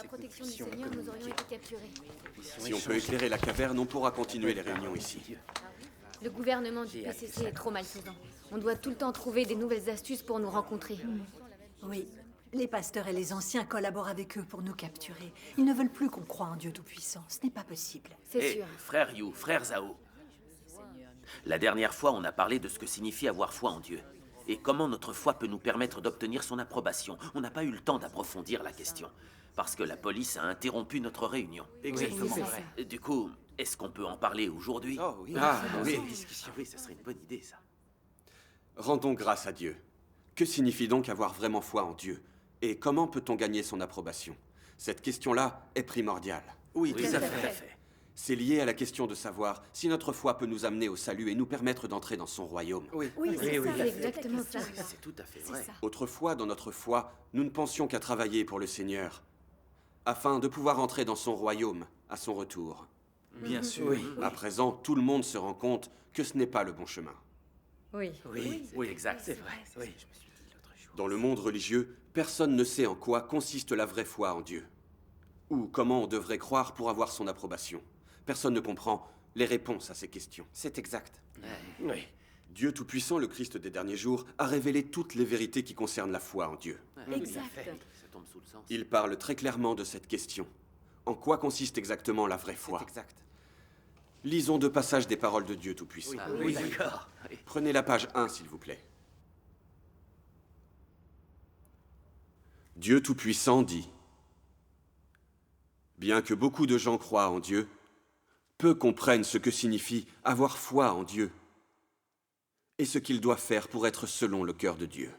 la protection du Seigneur, nous aurions été capturés. Si on peut éclairer la caverne, on pourra continuer les réunions ici. Le gouvernement du PCC est trop malfaisant. On doit tout le temps trouver des nouvelles astuces pour nous rencontrer. Oui, les pasteurs et les anciens collaborent avec eux pour nous capturer. Ils ne veulent plus qu'on croie en Dieu Tout-Puissant. Ce n'est pas possible. C'est sûr. Frère Yu, frère Zhao. La dernière fois, on a parlé de ce que signifie avoir foi en Dieu. Et comment notre foi peut nous permettre d'obtenir son approbation. On n'a pas eu le temps d'approfondir la question. Parce que la police a interrompu notre réunion. Exactement. Oui, c'est ça. Du coup, est-ce qu'on peut en parler aujourd'hui? Oh oui. Oui, ça serait une bonne idée, ça. Rendons grâce à Dieu. Que signifie donc avoir vraiment foi en Dieu? Et comment peut-on gagner son approbation? Cette question-là est primordiale. Oui, tout à fait. C'est lié à la question de savoir si notre foi peut nous amener au salut et nous permettre d'entrer dans son royaume. Oui, C'est exactement ça. C'est tout à fait vrai. Autrefois, dans notre foi, nous ne pensions qu'à travailler pour le Seigneur, afin de pouvoir entrer dans son royaume à son retour. Bien sûr. À présent, tout le monde se rend compte que ce n'est pas le bon chemin. Oui. Oui, exact. C'est vrai. Oui. Dans le monde religieux, personne ne sait en quoi consiste la vraie foi en Dieu, ou comment on devrait croire pour avoir son approbation. Personne ne comprend les réponses à ces questions. C'est exact. Oui. Dieu Tout-Puissant, le Christ des derniers jours, a révélé toutes les vérités qui concernent la foi en Dieu. Exact. Ça tombe sous le sens. Il parle très clairement de cette question. En quoi consiste exactement la vraie foi? C'est exact. Lisons 2 passages des paroles de Dieu Tout-Puissant. Oui, d'accord. Prenez la page 1, s'il vous plaît. Dieu Tout-Puissant dit: bien que beaucoup de gens croient en Dieu, peu comprennent ce que signifie avoir foi en Dieu et ce qu'ils doivent faire pour être selon le cœur de Dieu.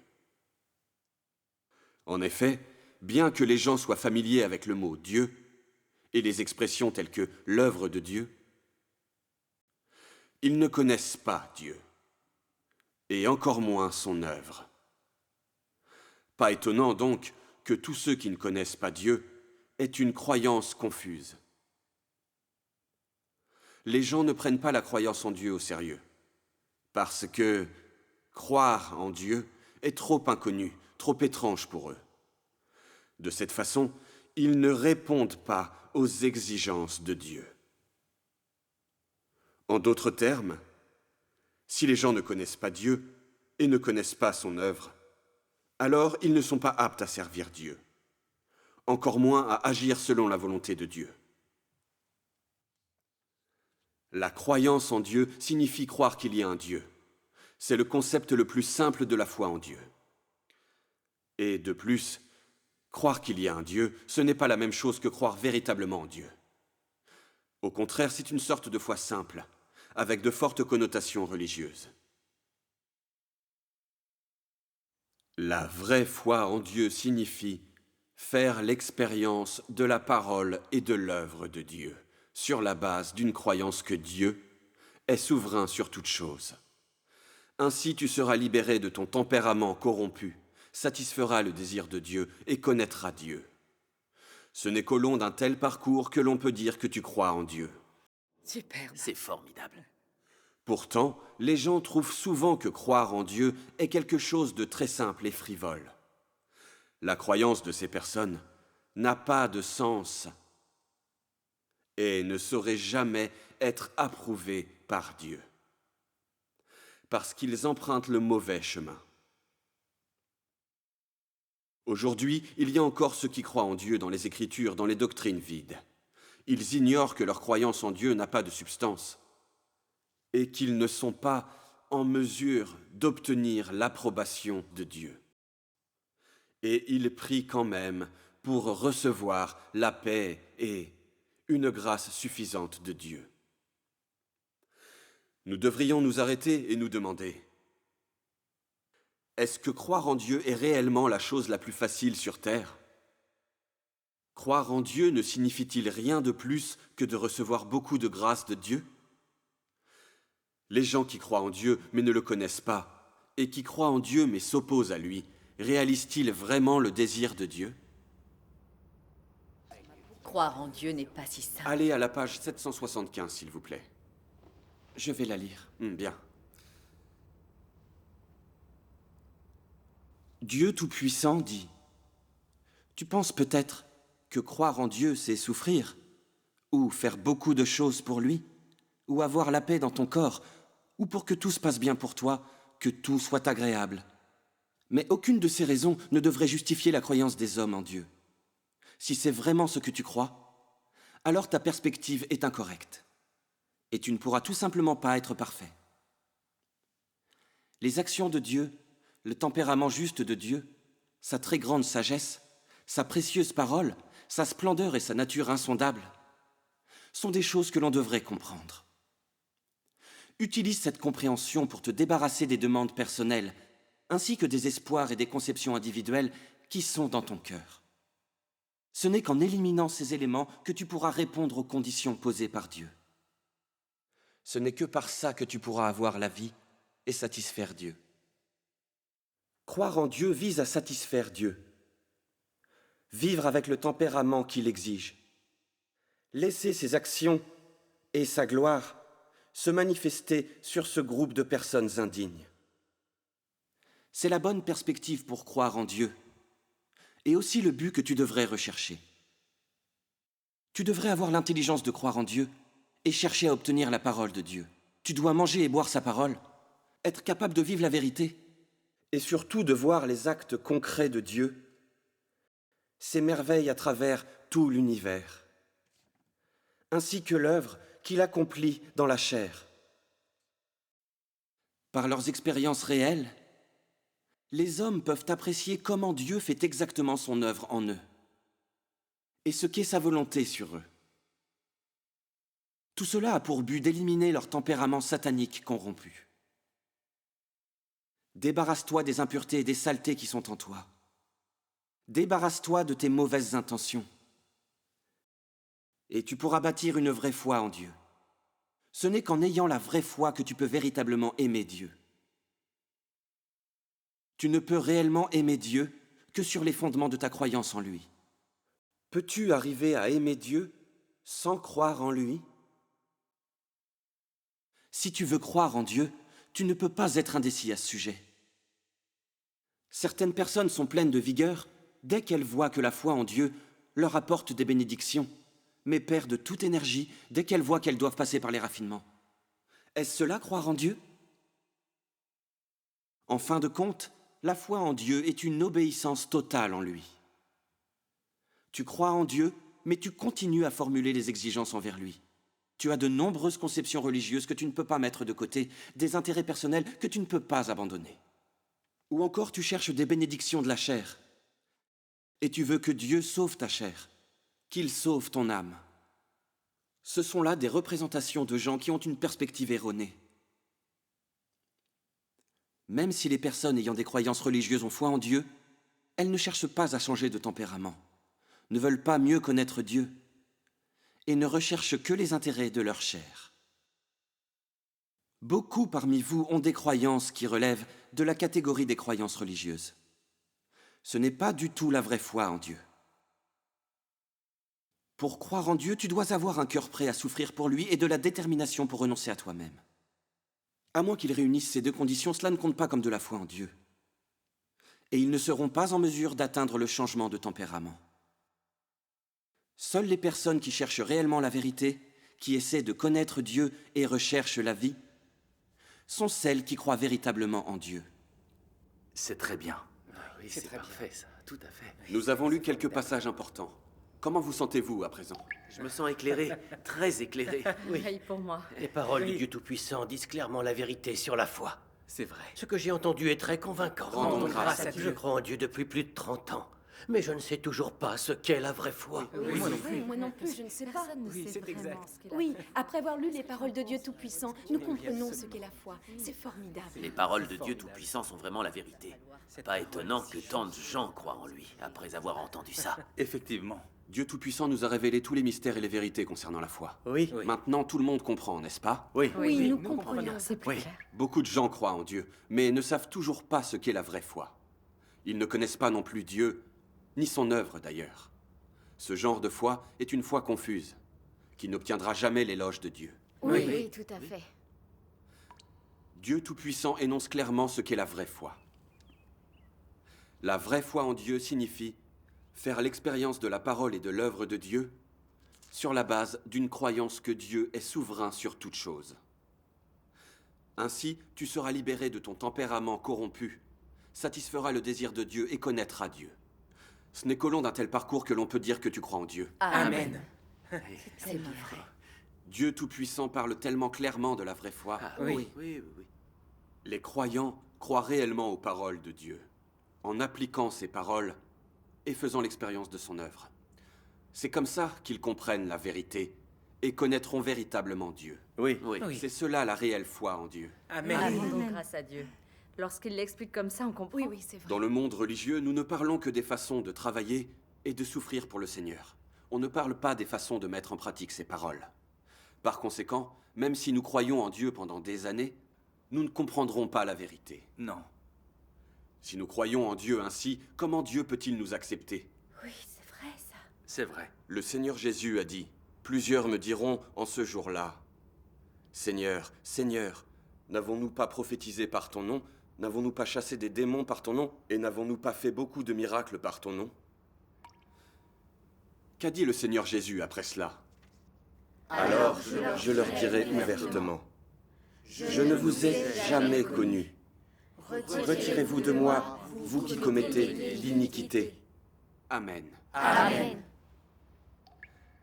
En effet, bien que les gens soient familiers avec le mot Dieu et les expressions telles que l'œuvre de Dieu, ils ne connaissent pas Dieu, et encore moins son œuvre. Pas étonnant donc que tous ceux qui ne connaissent pas Dieu aient une croyance confuse. Les gens ne prennent pas la croyance en Dieu au sérieux, parce que croire en Dieu est trop inconnu, trop étrange pour eux. De cette façon, ils ne répondent pas aux exigences de Dieu. En d'autres termes, si les gens ne connaissent pas Dieu et ne connaissent pas son œuvre, alors ils ne sont pas aptes à servir Dieu, encore moins à agir selon la volonté de Dieu. La croyance en Dieu signifie croire qu'il y a un Dieu. C'est le concept le plus simple de la foi en Dieu. Et de plus, croire qu'il y a un Dieu, ce n'est pas la même chose que croire véritablement en Dieu. Au contraire, c'est une sorte de foi simple, avec de fortes connotations religieuses. La vraie foi en Dieu signifie faire l'expérience de la parole et de l'œuvre de Dieu, sur la base d'une croyance que Dieu est souverain sur toute chose. Ainsi tu seras libéré de ton tempérament corrompu, satisferas le désir de Dieu et connaîtras Dieu. Ce n'est qu'au long d'un tel parcours que l'on peut dire que tu crois en Dieu. Superbe. C'est formidable. Pourtant, les gens trouvent souvent que croire en Dieu est quelque chose de très simple et frivole. La croyance de ces personnes n'a pas de sens et ne saurait jamais être approuvée par Dieu, parce qu'ils empruntent le mauvais chemin. Aujourd'hui, il y a encore ceux qui croient en Dieu dans les Écritures, dans les doctrines vides. Ils ignorent que leur croyance en Dieu n'a pas de substance et qu'ils ne sont pas en mesure d'obtenir l'approbation de Dieu. Et ils prient quand même pour recevoir la paix et une grâce suffisante de Dieu. Nous devrions nous arrêter et nous demander: est-ce que croire en Dieu est réellement la chose la plus facile sur terre? Croire en Dieu ne signifie-t-il rien de plus que de recevoir beaucoup de grâce de Dieu? Les gens qui croient en Dieu mais ne le connaissent pas, et qui croient en Dieu mais s'opposent à lui, réalisent-ils vraiment le désir de Dieu? Croire en Dieu n'est pas si simple. Allez à la page 775, s'il vous plaît. Je vais la lire. Bien. Dieu Tout-Puissant dit: tu penses peut-être que croire en Dieu, c'est souffrir, ou faire beaucoup de choses pour lui, ou avoir la paix dans ton corps, ou pour que tout se passe bien pour toi, que tout soit agréable. Mais aucune de ces raisons ne devrait justifier la croyance des hommes en Dieu. Si c'est vraiment ce que tu crois, alors ta perspective est incorrecte, et tu ne pourras tout simplement pas être parfait. Les actions de Dieu, le tempérament juste de Dieu, sa très grande sagesse, sa précieuse parole, sa splendeur et sa nature insondable, sont des choses que l'on devrait comprendre. Utilise cette compréhension pour te débarrasser des demandes personnelles, ainsi que des espoirs et des conceptions individuelles qui sont dans ton cœur. Ce n'est qu'en éliminant ces éléments que tu pourras répondre aux conditions posées par Dieu. Ce n'est que par ça que tu pourras avoir la vie et satisfaire Dieu. Croire en Dieu vise à satisfaire Dieu. Vivre avec le tempérament qu'il exige. Laisser ses actions et sa gloire se manifester sur ce groupe de personnes indignes. C'est la bonne perspective pour croire en Dieu, et aussi le but que tu devrais rechercher. Tu devrais avoir l'intelligence de croire en Dieu et chercher à obtenir la parole de Dieu. Tu dois manger et boire sa parole, être capable de vivre la vérité, et surtout de voir les actes concrets de Dieu, ses merveilles à travers tout l'univers, ainsi que l'œuvre qu'il accomplit dans la chair. Par leurs expériences réelles, les hommes peuvent apprécier comment Dieu fait exactement son œuvre en eux et ce qu'est sa volonté sur eux. Tout cela a pour but d'éliminer leur tempérament satanique corrompu. Débarrasse-toi des impuretés et des saletés qui sont en toi. Débarrasse-toi de tes mauvaises intentions. Et tu pourras bâtir une vraie foi en Dieu. Ce n'est qu'en ayant la vraie foi que tu peux véritablement aimer Dieu. Tu ne peux réellement aimer Dieu que sur les fondements de ta croyance en lui. Peux-tu arriver à aimer Dieu sans croire en lui? Si tu veux croire en Dieu, tu ne peux pas être indécis à ce sujet. Certaines personnes sont pleines de vigueur dès qu'elles voient que la foi en Dieu leur apporte des bénédictions, mais perdent toute énergie dès qu'elles voient qu'elles doivent passer par les raffinements. Est-ce cela, croire en Dieu? En fin de compte, la foi en Dieu est une obéissance totale en lui. Tu crois en Dieu, mais tu continues à formuler les exigences envers lui. Tu as de nombreuses conceptions religieuses que tu ne peux pas mettre de côté, des intérêts personnels que tu ne peux pas abandonner. Ou encore tu cherches des bénédictions de la chair, et tu veux que Dieu sauve ta chair, qu'il sauve ton âme. Ce sont là des représentations de gens qui ont une perspective erronée. Même si les personnes ayant des croyances religieuses ont foi en Dieu, elles ne cherchent pas à changer de tempérament, ne veulent pas mieux connaître Dieu, et ne recherchent que les intérêts de leur chair. Beaucoup parmi vous ont des croyances qui relèvent de la catégorie des croyances religieuses. Ce n'est pas du tout la vraie foi en Dieu. Pour croire en Dieu, tu dois avoir un cœur prêt à souffrir pour lui et de la détermination pour renoncer à toi-même. À moins qu'ils réunissent ces deux conditions, cela ne compte pas comme de la foi en Dieu. Et ils ne seront pas en mesure d'atteindre le changement de tempérament. Seules les personnes qui cherchent réellement la vérité, qui essaient de connaître Dieu et recherchent la vie, sont celles qui croient véritablement en Dieu. C'est très bien. Oui, c'est parfait, ça, tout à fait. Nous avons lu quelques passages importants. Comment vous sentez-vous à présent? Je me sens éclairé, très éclairé. Pareil pour moi. Les paroles du Dieu Tout-Puissant disent clairement la vérité sur la foi. C'est vrai. Ce que j'ai entendu est très convaincant. Rendons grâce à Je crois en Dieu depuis plus de 30 ans. Mais je ne sais toujours pas ce qu'est la vraie foi. Moi non plus, je ne sais pas. Oui, après avoir lu les paroles de Dieu Tout-Puissant, nous comprenons ce qu'est la foi. C'est formidable. Les paroles de Dieu Tout-Puissant sont vraiment la vérité. Pas étonnant que tant de gens croient en lui, après avoir entendu ça. Effectivement. Dieu Tout-Puissant nous a révélé tous les mystères et les vérités concernant la foi. Oui. Maintenant, tout le monde comprend, n'est-ce pas? Oui. Oui, nous comprenons. C'est plus clair. Beaucoup de gens croient en Dieu, mais ne savent toujours pas ce qu'est la vraie foi. Ils ne connaissent pas non plus Dieu, ni son œuvre d'ailleurs. Ce genre de foi est une foi confuse, qui n'obtiendra jamais l'éloge de Dieu. Oui, tout à fait. Dieu Tout-Puissant énonce clairement ce qu'est la vraie foi. La vraie foi en Dieu signifie faire l'expérience de la parole et de l'œuvre de Dieu sur la base d'une croyance que Dieu est souverain sur toute chose. Ainsi, tu seras libéré de ton tempérament corrompu, satisferas le désir de Dieu et connaîtras Dieu. Ce n'est qu'au long d'un tel parcours que l'on peut dire que tu crois en Dieu. Amen. C'est bien vrai. Dieu Tout-Puissant parle tellement clairement de la vraie foi. Oui. Les croyants croient réellement aux paroles de Dieu, en appliquant ces paroles et faisant l'expérience de son œuvre. C'est comme ça qu'ils comprennent la vérité et connaîtront véritablement Dieu. Oui. C'est cela la réelle foi en Dieu. Rendons grâce à Dieu. Lorsqu'il l'explique comme ça, on comprend. Oui, c'est vrai. Dans le monde religieux, nous ne parlons que des façons de travailler et de souffrir pour le Seigneur. On ne parle pas des façons de mettre en pratique ces paroles. Par conséquent, même si nous croyons en Dieu pendant des années, nous ne comprendrons pas la vérité. Non. Si nous croyons en Dieu ainsi, comment Dieu peut-il nous accepter? Oui, c'est vrai ça. C'est vrai. Le Seigneur Jésus a dit, « Plusieurs me diront en ce jour-là, Seigneur, Seigneur, n'avons-nous pas prophétisé par ton nom? N'avons-nous pas chassé des démons par ton nom? Et n'avons-nous pas fait beaucoup de miracles par ton nom ?» Qu'a dit le Seigneur Jésus après cela? Alors je leur dirai ouvertement, « Je ne vous ai jamais connus. Retirez-vous de moi, vous qui commettez l'iniquité. » Amen. Amen.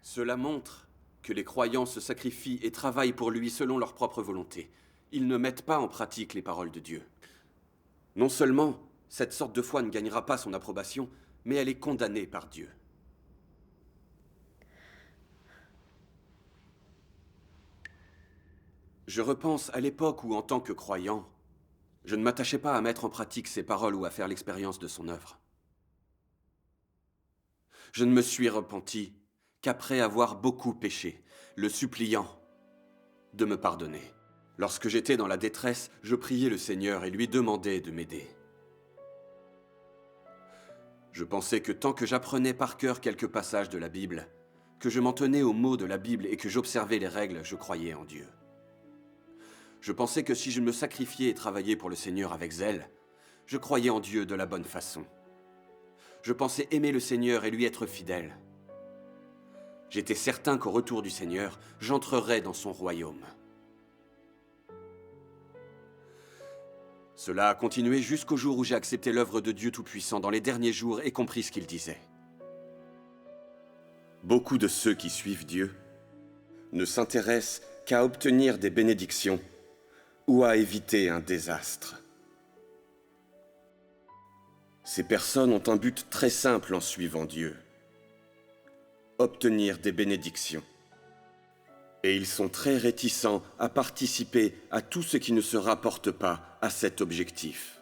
Cela montre que les croyants se sacrifient et travaillent pour lui selon leur propre volonté. Ils ne mettent pas en pratique les paroles de Dieu. Non seulement cette sorte de foi ne gagnera pas son approbation, mais elle est condamnée par Dieu. Je repense à l'époque où, en tant que croyant, je ne m'attachais pas à mettre en pratique ses paroles ou à faire l'expérience de son œuvre. Je ne me suis repenti qu'après avoir beaucoup péché, le suppliant de me pardonner. Lorsque j'étais dans la détresse, je priais le Seigneur et lui demandais de m'aider. Je pensais que tant que j'apprenais par cœur quelques passages de la Bible, que je m'en tenais aux mots de la Bible et que j'observais les règles, je croyais en Dieu. Je pensais que si je me sacrifiais et travaillais pour le Seigneur avec zèle, je croyais en Dieu de la bonne façon. Je pensais aimer le Seigneur et lui être fidèle. J'étais certain qu'au retour du Seigneur, j'entrerais dans son royaume. Cela a continué jusqu'au jour où j'ai accepté l'œuvre de Dieu Tout-Puissant dans les derniers jours et compris ce qu'il disait. Beaucoup de ceux qui suivent Dieu ne s'intéressent qu'à obtenir des bénédictions ou à éviter un désastre. Ces personnes ont un but très simple en suivant Dieu: obtenir des bénédictions. Et ils sont très réticents à participer à tout ce qui ne se rapporte pas à cet objectif.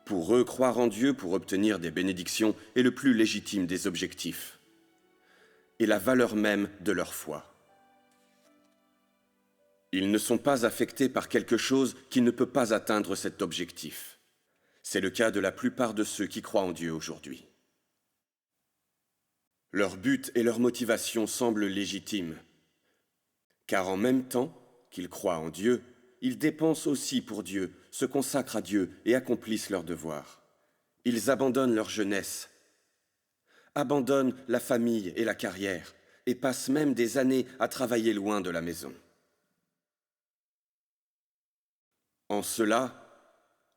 Pour eux, croire en Dieu pour obtenir des bénédictions est le plus légitime des objectifs et la valeur même de leur foi. Ils ne sont pas affectés par quelque chose qui ne peut pas atteindre cet objectif. C'est le cas de la plupart de ceux qui croient en Dieu aujourd'hui. Leur but et leur motivation semblent légitimes, car en même temps qu'ils croient en Dieu, ils dépensent aussi pour Dieu, se consacrent à Dieu et accomplissent leurs devoirs. Ils abandonnent leur jeunesse, abandonnent la famille et la carrière, et passent même des années à travailler loin de la maison. En cela,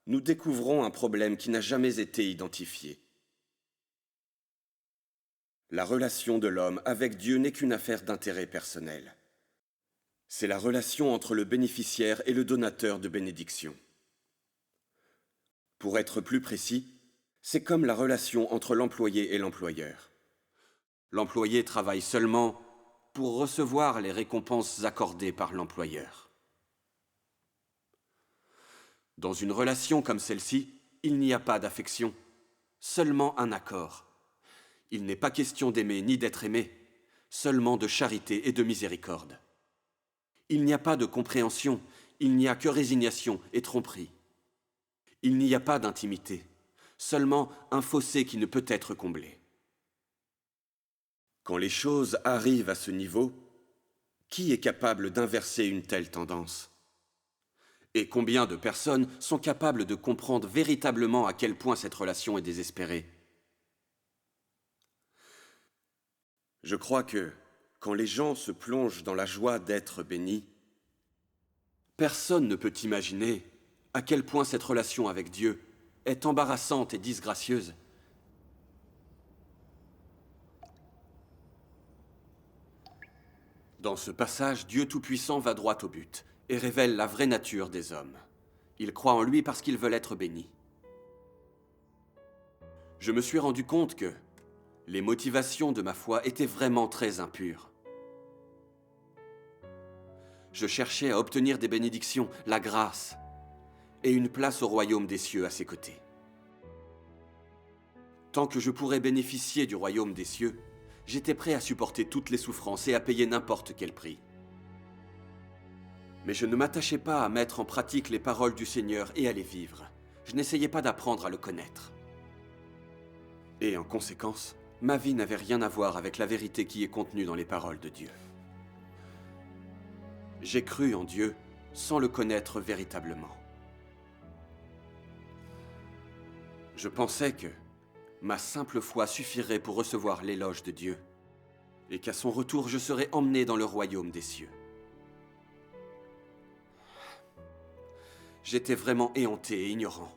nous découvrons un problème qui n'a jamais été identifié. La relation de l'homme avec Dieu n'est qu'une affaire d'intérêt personnel. C'est la relation entre le bénéficiaire et le donateur de bénédiction. Pour être plus précis, c'est comme la relation entre l'employé et l'employeur. L'employé travaille seulement pour recevoir les récompenses accordées par l'employeur. Dans une relation comme celle-ci, il n'y a pas d'affection, seulement un accord. Il n'est pas question d'aimer ni d'être aimé, seulement de charité et de miséricorde. Il n'y a pas de compréhension, il n'y a que résignation et tromperie. Il n'y a pas d'intimité, seulement un fossé qui ne peut être comblé. Quand les choses arrivent à ce niveau, qui est capable d'inverser une telle tendance? Et combien de personnes sont capables de comprendre véritablement à quel point cette relation est désespérée? Je crois que, quand les gens se plongent dans la joie d'être bénis, personne ne peut imaginer à quel point cette relation avec Dieu est embarrassante et disgracieuse. Dans ce passage, Dieu Tout-Puissant va droit au but et révèle la vraie nature des hommes. Ils croient en lui parce qu'ils veulent être bénis. Je me suis rendu compte que les motivations de ma foi étaient vraiment très impures. Je cherchais à obtenir des bénédictions, la grâce et une place au royaume des cieux à ses côtés. Tant que je pourrais bénéficier du royaume des cieux, j'étais prêt à supporter toutes les souffrances et à payer n'importe quel prix. Mais je ne m'attachais pas à mettre en pratique les paroles du Seigneur et à les vivre. Je n'essayais pas d'apprendre à le connaître. Et en conséquence, ma vie n'avait rien à voir avec la vérité qui est contenue dans les paroles de Dieu. J'ai cru en Dieu sans le connaître véritablement. Je pensais que ma simple foi suffirait pour recevoir l'éloge de Dieu et qu'à son retour, je serais emmené dans le royaume des cieux. J'étais vraiment éhonté et ignorant.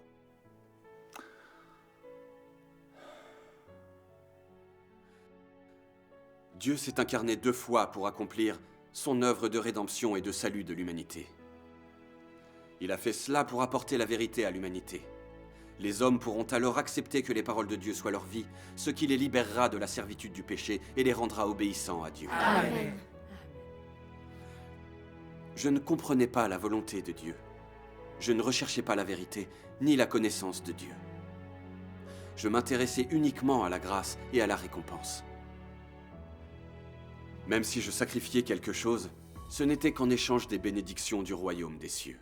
Dieu s'est incarné 2 fois pour accomplir son œuvre de rédemption et de salut de l'humanité. Il a fait cela pour apporter la vérité à l'humanité. Les hommes pourront alors accepter que les paroles de Dieu soient leur vie, ce qui les libérera de la servitude du péché et les rendra obéissants à Dieu. Amen. Je ne comprenais pas la volonté de Dieu. Je ne recherchais pas la vérité, ni la connaissance de Dieu. Je m'intéressais uniquement à la grâce et à la récompense. Même si je sacrifiais quelque chose, ce n'était qu'en échange des bénédictions du royaume des cieux.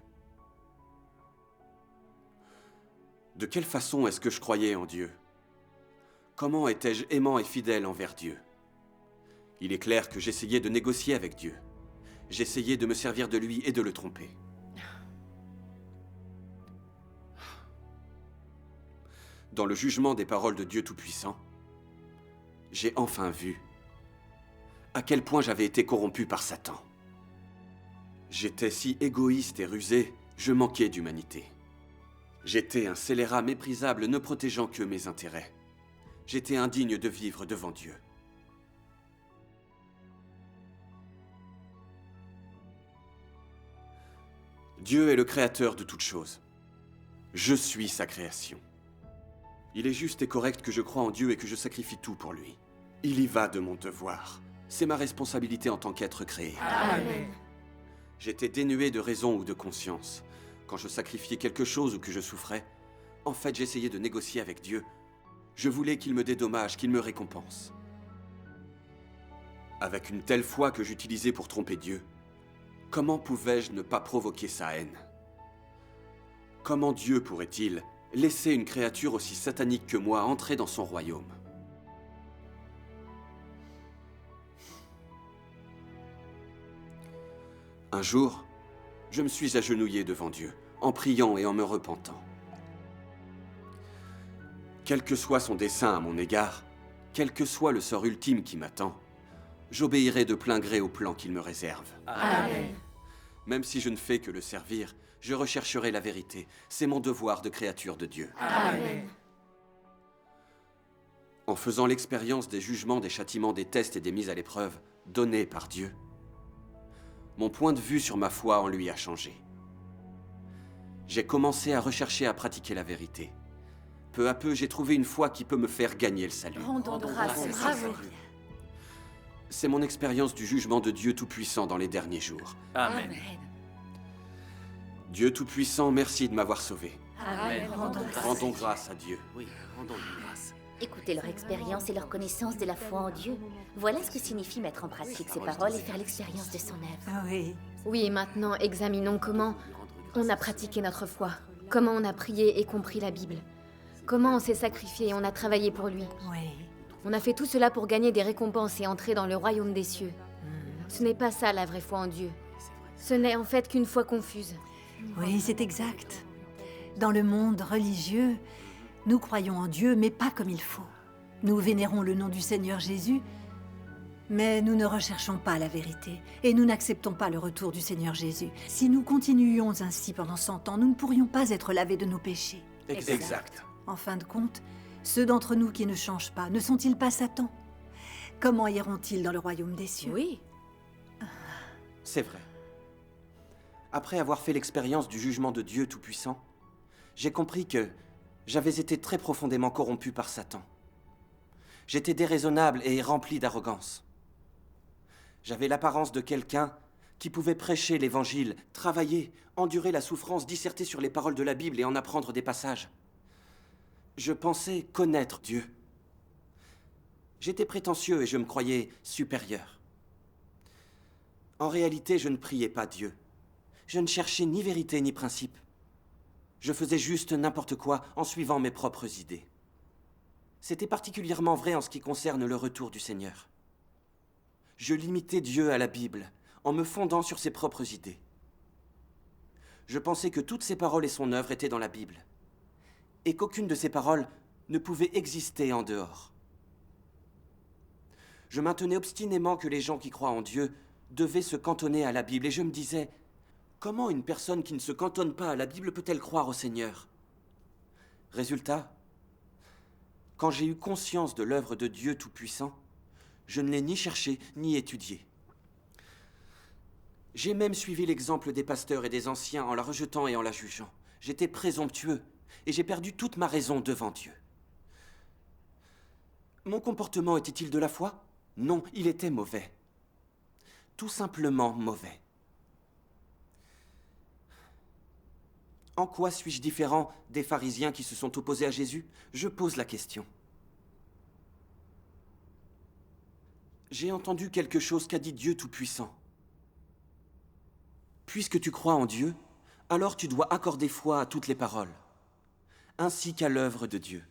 De quelle façon est-ce que je croyais en Dieu? Comment étais-je aimant et fidèle envers Dieu? Il est clair que j'essayais de négocier avec Dieu. J'essayais de me servir de lui et de le tromper. Dans le jugement des paroles de Dieu Tout-Puissant, j'ai enfin vu à quel point j'avais été corrompu par Satan. J'étais si égoïste et rusé, je manquais d'humanité. J'étais un scélérat méprisable ne protégeant que mes intérêts. J'étais indigne de vivre devant Dieu. Dieu est le créateur de toutes choses. Je suis sa création. Il est juste et correct que je croie en Dieu et que je sacrifie tout pour lui. Il y va de mon devoir. C'est ma responsabilité en tant qu'être créé. Amen. J'étais dénué de raison ou de conscience. Quand je sacrifiais quelque chose ou que je souffrais, en fait, j'essayais de négocier avec Dieu. Je voulais qu'il me dédommage, qu'il me récompense. Avec une telle foi que j'utilisais pour tromper Dieu, comment pouvais-je ne pas provoquer sa haine? Comment Dieu pourrait-il laisser une créature aussi satanique que moi entrer dans son royaume? Un jour, je me suis agenouillé devant Dieu, en priant et en me repentant. Quel que soit son dessein à mon égard, quel que soit le sort ultime qui m'attend, j'obéirai de plein gré au plan qu'il me réserve. Amen. Même si je ne fais que le servir, je rechercherai la vérité. C'est mon devoir de créature de Dieu. Amen. En faisant l'expérience des jugements, des châtiments, des tests et des mises à l'épreuve donnés par Dieu, mon point de vue sur ma foi en lui a changé. J'ai commencé à rechercher à pratiquer la vérité. Peu à peu, j'ai trouvé une foi qui peut me faire gagner le salut. Rendons grâce. Bravo. C'est mon expérience du jugement de Dieu Tout-Puissant dans les derniers jours. Amen. Dieu Tout-Puissant, merci de m'avoir sauvé. Amen. Rendons grâce à Dieu. Oui, rendons-lui grâce. Écoutez leur expérience et leur connaissance de la foi en Dieu. Voilà ce que signifie mettre en pratique ces paroles et faire l'expérience de son œuvre. Ah oui. Oui, et maintenant, examinons comment on a pratiqué notre foi. Comment on a prié et compris la Bible. Comment on s'est sacrifié et on a travaillé pour lui. Oui. On a fait tout cela pour gagner des récompenses et entrer dans le royaume des cieux. Ce n'est pas ça la vraie foi en Dieu. Ce n'est en fait qu'une foi confuse. Oui, c'est exact. Dans le monde religieux, nous croyons en Dieu, mais pas comme il faut. Nous vénérons le nom du Seigneur Jésus, mais nous ne recherchons pas la vérité, et nous n'acceptons pas le retour du Seigneur Jésus. Si nous continuions ainsi pendant 100 ans, nous ne pourrions pas être lavés de nos péchés. Exact. En fin de compte, ceux d'entre nous qui ne changent pas, ne sont-ils pas Satan? Comment iront-ils dans le royaume des cieux? Oui. C'est vrai. Après avoir fait l'expérience du jugement de Dieu Tout-Puissant, j'ai compris que j'avais été très profondément corrompu par Satan. J'étais déraisonnable et rempli d'arrogance. J'avais l'apparence de quelqu'un qui pouvait prêcher l'évangile, travailler, endurer la souffrance, disserter sur les paroles de la Bible et en apprendre des passages. Je pensais connaître Dieu. J'étais prétentieux et je me croyais supérieur. En réalité, je ne priais pas Dieu. Je ne cherchais ni vérité ni principe. Je faisais juste n'importe quoi en suivant mes propres idées. C'était particulièrement vrai en ce qui concerne le retour du Seigneur. Je limitais Dieu à la Bible, en me fondant sur ses propres idées. Je pensais que toutes ses paroles et son œuvre étaient dans la Bible, et qu'aucune de ces paroles ne pouvait exister en dehors. Je maintenais obstinément que les gens qui croient en Dieu devaient se cantonner à la Bible, et je me disais, comment une personne qui ne se cantonne pas à la Bible peut-elle croire au Seigneur? Résultat, quand j'ai eu conscience de l'œuvre de Dieu Tout-Puissant, je ne l'ai ni cherché ni étudié. J'ai même suivi l'exemple des pasteurs et des anciens en la rejetant et en la jugeant. J'étais présomptueux et j'ai perdu toute ma raison devant Dieu. Mon comportement était-il de la foi? Non, il était mauvais. Tout simplement mauvais. En quoi suis-je différent des pharisiens qui se sont opposés à Jésus? Je pose la question. J'ai entendu quelque chose qu'a dit Dieu Tout-Puissant. Puisque tu crois en Dieu, alors tu dois accorder foi à toutes les paroles, ainsi qu'à l'œuvre de Dieu.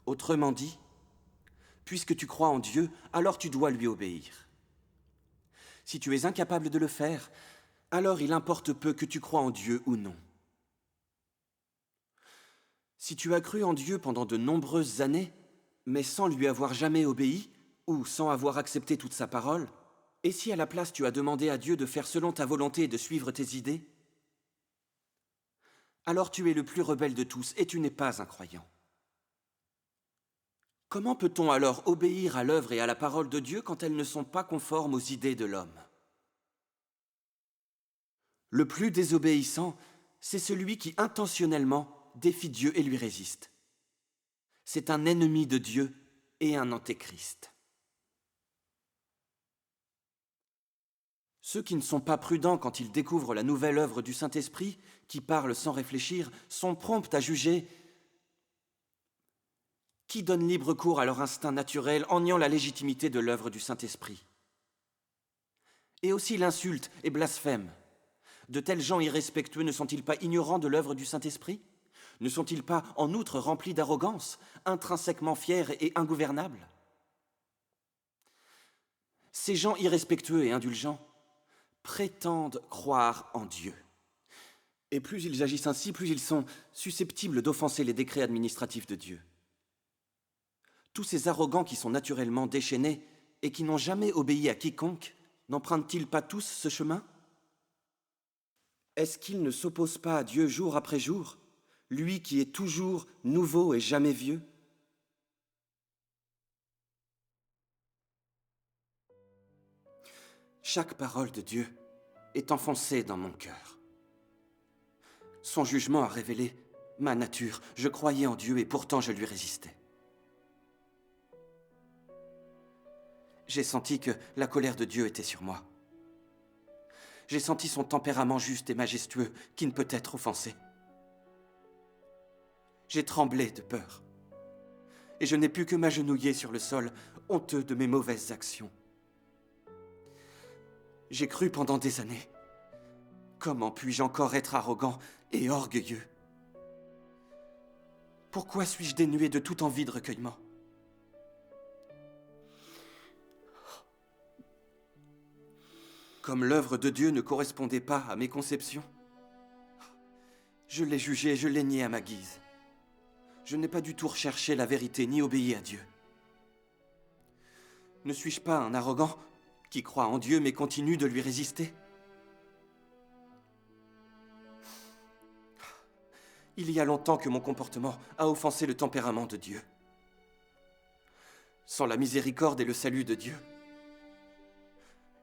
Autrement dit, puisque tu crois en Dieu, alors tu dois lui obéir. Si tu es incapable de le faire, alors il importe peu que tu crois en Dieu ou non. Si tu as cru en Dieu pendant de nombreuses années, mais sans lui avoir jamais obéi, ou sans avoir accepté toute sa parole, et si à la place tu as demandé à Dieu de faire selon ta volonté et de suivre tes idées, alors tu es le plus rebelle de tous et tu n'es pas un croyant. Comment peut-on alors obéir à l'œuvre et à la parole de Dieu quand elles ne sont pas conformes aux idées de l'homme? Le plus désobéissant, c'est celui qui intentionnellement défie Dieu et lui résiste. C'est un ennemi de Dieu et un antéchrist. Ceux qui ne sont pas prudents quand ils découvrent la nouvelle œuvre du Saint-Esprit, qui parle sans réfléchir, sont prompts à juger qui donne libre cours à leur instinct naturel en niant la légitimité de l'œuvre du Saint-Esprit. Et aussi l'insulte et blasphème. De tels gens irrespectueux ne sont-ils pas ignorants de l'œuvre du Saint-Esprit? Ne sont-ils pas en outre remplis d'arrogance, intrinsèquement fiers et ingouvernables? Ces gens irrespectueux et indulgents prétendent croire en Dieu. Et plus ils agissent ainsi, plus ils sont susceptibles d'offenser les décrets administratifs de Dieu. Tous ces arrogants qui sont naturellement déchaînés et qui n'ont jamais obéi à quiconque, n'empruntent-ils pas tous ce chemin? Est-ce qu'ils ne s'opposent pas à Dieu jour après jour, lui qui est toujours nouveau et jamais vieux? Chaque parole de Dieu est enfoncée dans mon cœur. Son jugement a révélé ma nature. Je croyais en Dieu et pourtant je lui résistais. J'ai senti que la colère de Dieu était sur moi. J'ai senti son tempérament juste et majestueux qui ne peut être offensé. J'ai tremblé de peur. Et je n'ai pu que m'agenouiller sur le sol, honteux de mes mauvaises actions. J'ai cru pendant des années. Comment puis-je encore être arrogant et orgueilleux? Pourquoi suis-je dénué de toute envie de recueillement? Comme l'œuvre de Dieu ne correspondait pas à mes conceptions, Je l'ai jugé, je l'ai nié à ma guise. Je n'ai pas du tout recherché la vérité ni obéi à Dieu. Ne suis-je pas un arrogant qui croit en Dieu mais continue de lui résister? Il y a longtemps que mon comportement a offensé le tempérament de Dieu. Sans la miséricorde et le salut de Dieu,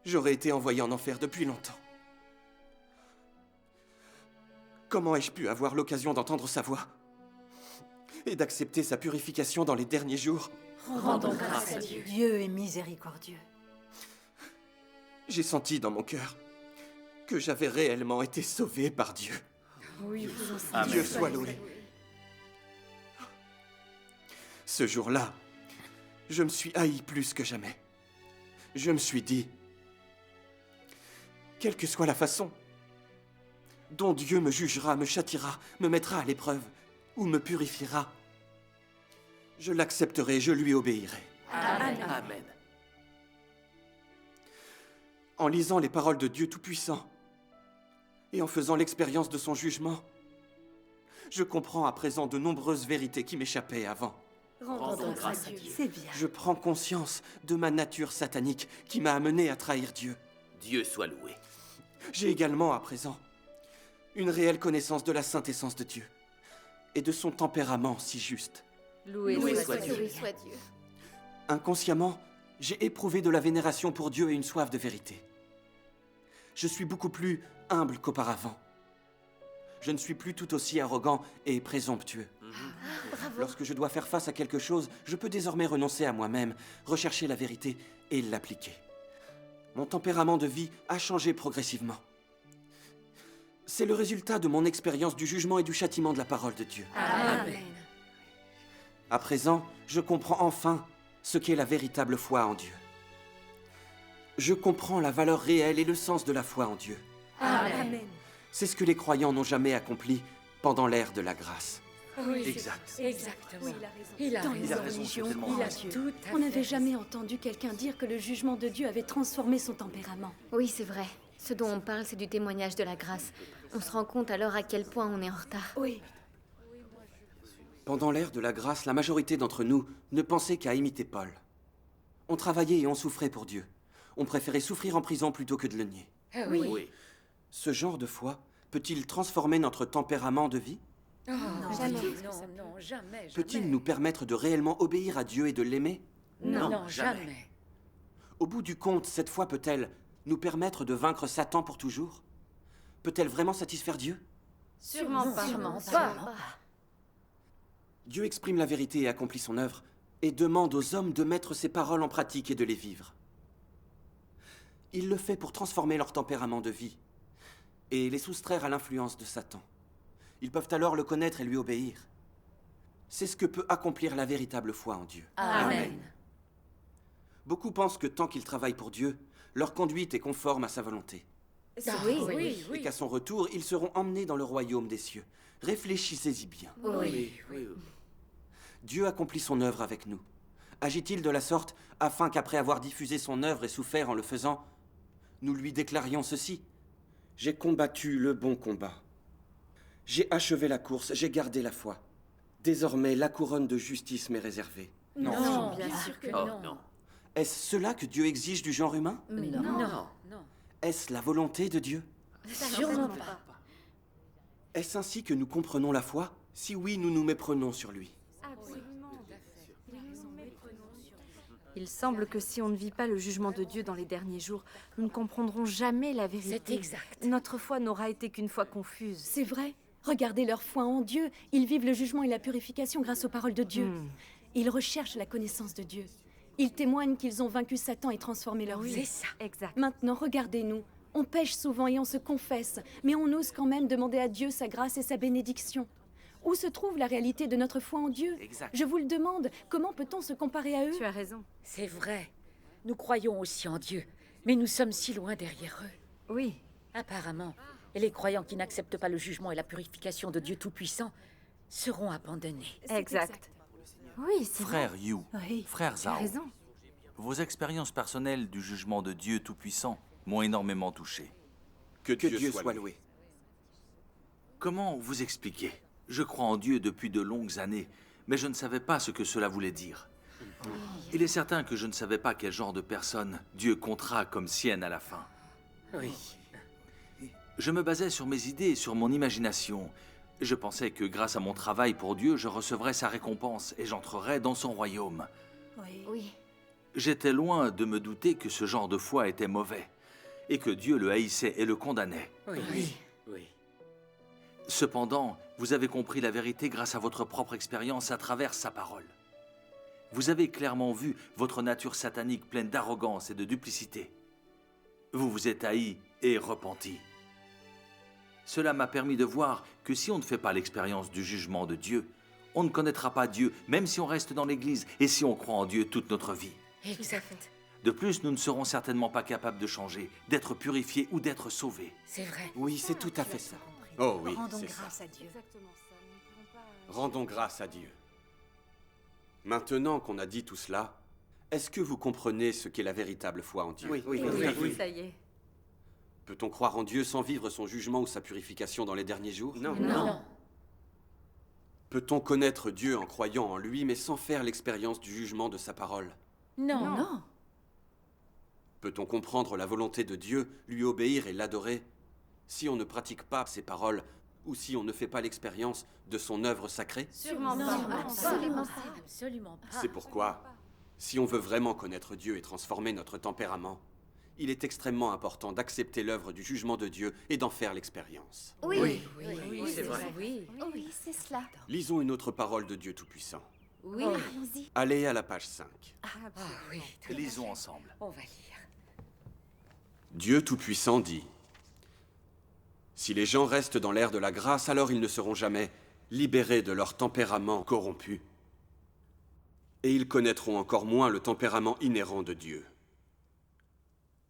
j'aurais été envoyé en enfer depuis longtemps. Comment ai-je pu avoir l'occasion d'entendre sa voix et d'accepter sa purification dans les derniers jours? Rendons grâce à Dieu. Dieu est miséricordieux. J'ai senti dans mon cœur que j'avais réellement été sauvé par Dieu. Oui, Dieu soit loué. Ce jour-là, je me suis haï plus que jamais. Je me suis dit, quelle que soit la façon dont Dieu me jugera, me châtiera, me mettra à l'épreuve ou me purifiera, je l'accepterai, je lui obéirai. Amen. En lisant les paroles de Dieu Tout-Puissant et en faisant l'expérience de son jugement, je comprends à présent de nombreuses vérités qui m'échappaient avant. Rendons grâce à Dieu. C'est bien. Je prends conscience de ma nature satanique qui m'a amené à trahir Dieu. Dieu soit loué. J'ai également à présent une réelle connaissance de la sainte essence de Dieu et de son tempérament si juste. Loué soit Dieu. Loué soit Dieu. Inconsciemment, j'ai éprouvé de la vénération pour Dieu et une soif de vérité. Je suis beaucoup plus humble qu'auparavant. Je ne suis plus tout aussi arrogant et présomptueux. Lorsque je dois faire face à quelque chose, je peux désormais renoncer à moi-même, rechercher la vérité et l'appliquer. Mon tempérament de vie a changé progressivement. C'est le résultat de mon expérience du jugement et du châtiment de la parole de Dieu. Amen. À présent, je comprends enfin ce qu'est la véritable foi en Dieu. Je comprends la valeur réelle et le sens de la foi en Dieu. Amen. C'est ce que les croyants n'ont jamais accompli pendant l'ère de la grâce. Oui, Exact. Exactement. Oui, Il a Dans raison. les religions, Il a tout à on n'avait fait jamais entendu quelqu'un dire que le jugement de Dieu avait transformé son tempérament. Oui, c'est vrai. Ce dont on parle, c'est du témoignage de la grâce. On se rend compte alors à quel point on est en retard. Oui. Pendant l'ère de la grâce, la majorité d'entre nous ne pensait qu'à imiter Paul. On travaillait et on souffrait pour Dieu. On préférait souffrir en prison plutôt que de le nier. Oui. Ce genre de foi peut-il transformer notre tempérament de vie? Non, jamais. Peut-il nous permettre de réellement obéir à Dieu et de l'aimer? Non, jamais. Au bout du compte, cette foi peut-elle nous permettre de vaincre Satan pour toujours? Peut-elle vraiment satisfaire Dieu? Sûrement pas. Dieu exprime la vérité et accomplit son œuvre, et demande aux hommes de mettre ses paroles en pratique et de les vivre. Il le fait pour transformer leur tempérament de vie et les soustraire à l'influence de Satan. Ils peuvent alors le connaître et lui obéir. C'est ce que peut accomplir la véritable foi en Dieu. Amen. Beaucoup pensent que tant qu'ils travaillent pour Dieu, leur conduite est conforme à sa volonté, Oui. et qu'à son retour, ils seront emmenés dans le royaume des cieux. Réfléchissez-y bien. Oui. Dieu accomplit son œuvre avec nous. Agit-il de la sorte afin qu'après avoir diffusé son œuvre et souffert en le faisant, nous lui déclarions ceci: j'ai combattu le bon combat. J'ai achevé la course, j'ai gardé la foi. Désormais, la couronne de justice m'est réservée. Non, bien sûr que Oh non. non. Est-ce cela que Dieu exige du genre humain? Non. Est-ce la volonté de Dieu? Sûrement pas. Est-ce ainsi que nous comprenons la foi? Si oui, nous nous méprenons sur lui. Il semble que si on ne vit pas le jugement de Dieu dans les derniers jours, nous ne comprendrons jamais la vérité. C'est exact. Notre foi n'aura été qu'une foi confuse. C'est vrai. Regardez leur foi en Dieu. Ils vivent le jugement et la purification grâce aux paroles de Dieu. Ils recherchent la connaissance de Dieu. Ils témoignent qu'ils ont vaincu Satan et transformé leur vie. C'est ça. Exact. Maintenant, regardez-nous. On pêche souvent et on se confesse, mais on ose quand même demander à Dieu sa grâce et sa bénédiction. Où se trouve la réalité de notre foi en Dieu? Exact. Je vous le demande, comment peut-on se comparer à eux? Tu as raison. C'est vrai. Nous croyons aussi en Dieu, mais nous sommes si loin derrière eux. Oui. Apparemment, les croyants qui n'acceptent pas le jugement et la purification de Dieu Tout-Puissant seront abandonnés. Exact. Oui, c'est vrai. Frère Yu, Oui. frère Tu as Zhao, raison. vos expériences personnelles du jugement de Dieu Tout-Puissant m'ont énormément touché. Que Dieu soit loué. Comment vous expliquer? Je crois en Dieu depuis de longues années, mais je ne savais pas ce que cela voulait dire. Il est certain que je ne savais pas quel genre de personne Dieu comptera comme sienne à la fin. Oui. Je me basais sur mes idées et sur mon imagination. Je pensais que grâce à mon travail pour Dieu, je recevrais sa récompense et j'entrerais dans son royaume. Oui. J'étais loin de me douter que ce genre de foi était mauvais et que Dieu le haïssait et le condamnait. Oui. Oui. Cependant, vous avez compris la vérité grâce à votre propre expérience à travers sa parole. Vous avez clairement vu votre nature satanique pleine d'arrogance et de duplicité. Vous vous êtes haï et repenti. Cela m'a permis de voir que si on ne fait pas l'expérience du jugement de Dieu, on ne connaîtra pas Dieu, même si on reste dans l'Église et si on croit en Dieu toute notre vie. Exact. De plus, nous ne serons certainement pas capables de changer, d'être purifiés ou d'être sauvés. C'est vrai. Oui, c'est tout à fait ça. Oh oui, Rendons c'est grâce ça. à Dieu. Rendons grâce à Dieu. Maintenant qu'on a dit tout cela, est-ce que vous comprenez ce qu'est la véritable foi en Dieu? Oui. Ça y est. Peut-on croire en Dieu sans vivre son jugement ou sa purification dans les derniers jours? Non. Peut-on connaître Dieu en croyant en lui, mais sans faire l'expérience du jugement de sa parole? Non. Peut-on comprendre la volonté de Dieu, lui obéir et l'adorer, si on ne pratique pas ses paroles, ou si on ne fait pas l'expérience de son œuvre sacrée? Sûrement Non, pas. absolument pas. Absolument pas. C'est pourquoi, si on veut vraiment connaître Dieu et transformer notre tempérament, il est extrêmement important d'accepter l'œuvre du jugement de Dieu et d'en faire l'expérience. Oui. Oui, c'est vrai. Oui. Oui, c'est cela. Lisons une autre parole de Dieu Tout-Puissant. Oui. Allons-y. Allez à la page 5. Ah oui. Lisons ensemble. On va lire. Dieu Tout-Puissant dit: si les gens restent dans l'ère de la grâce, alors ils ne seront jamais libérés de leur tempérament corrompu. Et ils connaîtront encore moins le tempérament inhérent de Dieu.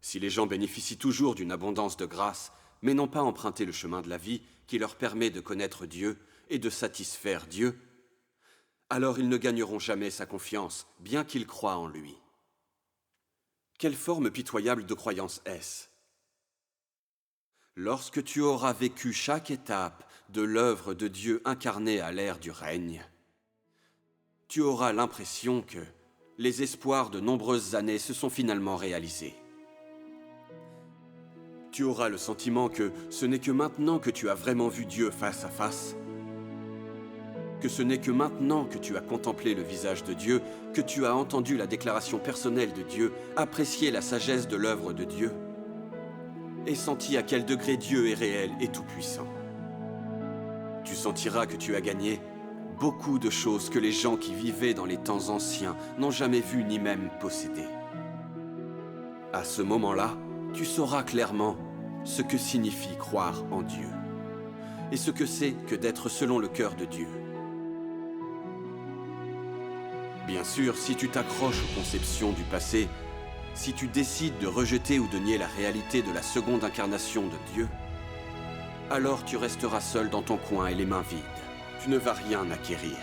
Si les gens bénéficient toujours d'une abondance de grâce, mais n'ont pas emprunté le chemin de la vie qui leur permet de connaître Dieu et de satisfaire Dieu, alors ils ne gagneront jamais sa confiance, bien qu'ils croient en lui. Quelle forme pitoyable de croyance est-ce? Lorsque tu auras vécu chaque étape de l'œuvre de Dieu incarnée à l'ère du règne, tu auras l'impression que les espoirs de nombreuses années se sont finalement réalisés. Tu auras le sentiment que ce n'est que maintenant que tu as vraiment vu Dieu face à face, que ce n'est que maintenant que tu as contemplé le visage de Dieu, que tu as entendu la déclaration personnelle de Dieu, apprécié la sagesse de l'œuvre de Dieu, et senti à quel degré Dieu est réel et tout-puissant. Tu sentiras que tu as gagné beaucoup de choses que les gens qui vivaient dans les temps anciens n'ont jamais vues ni même possédées. À ce moment-là, tu sauras clairement ce que signifie croire en Dieu et ce que c'est que d'être selon le cœur de Dieu. Bien sûr, si tu t'accroches aux conceptions du passé, si tu décides de rejeter ou de nier la réalité de la seconde incarnation de Dieu, alors tu resteras seul dans ton coin et les mains vides. Tu ne vas rien acquérir.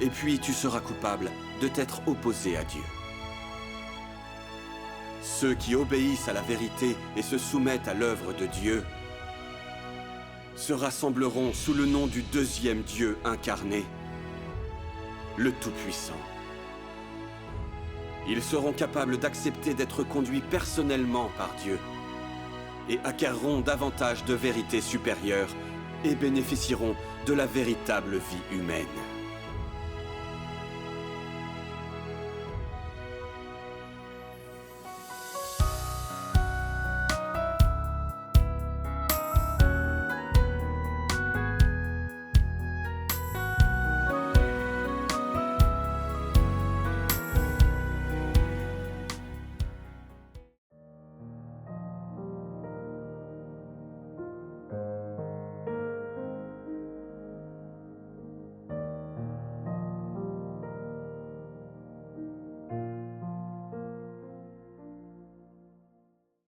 Et puis tu seras coupable de t'être opposé à Dieu. Ceux qui obéissent à la vérité et se soumettent à l'œuvre de Dieu se rassembleront sous le nom du deuxième Dieu incarné, le Tout-Puissant. Ils seront capables d'accepter d'être conduits personnellement par Dieu et acquerront davantage de vérité supérieure et bénéficieront de la véritable vie humaine.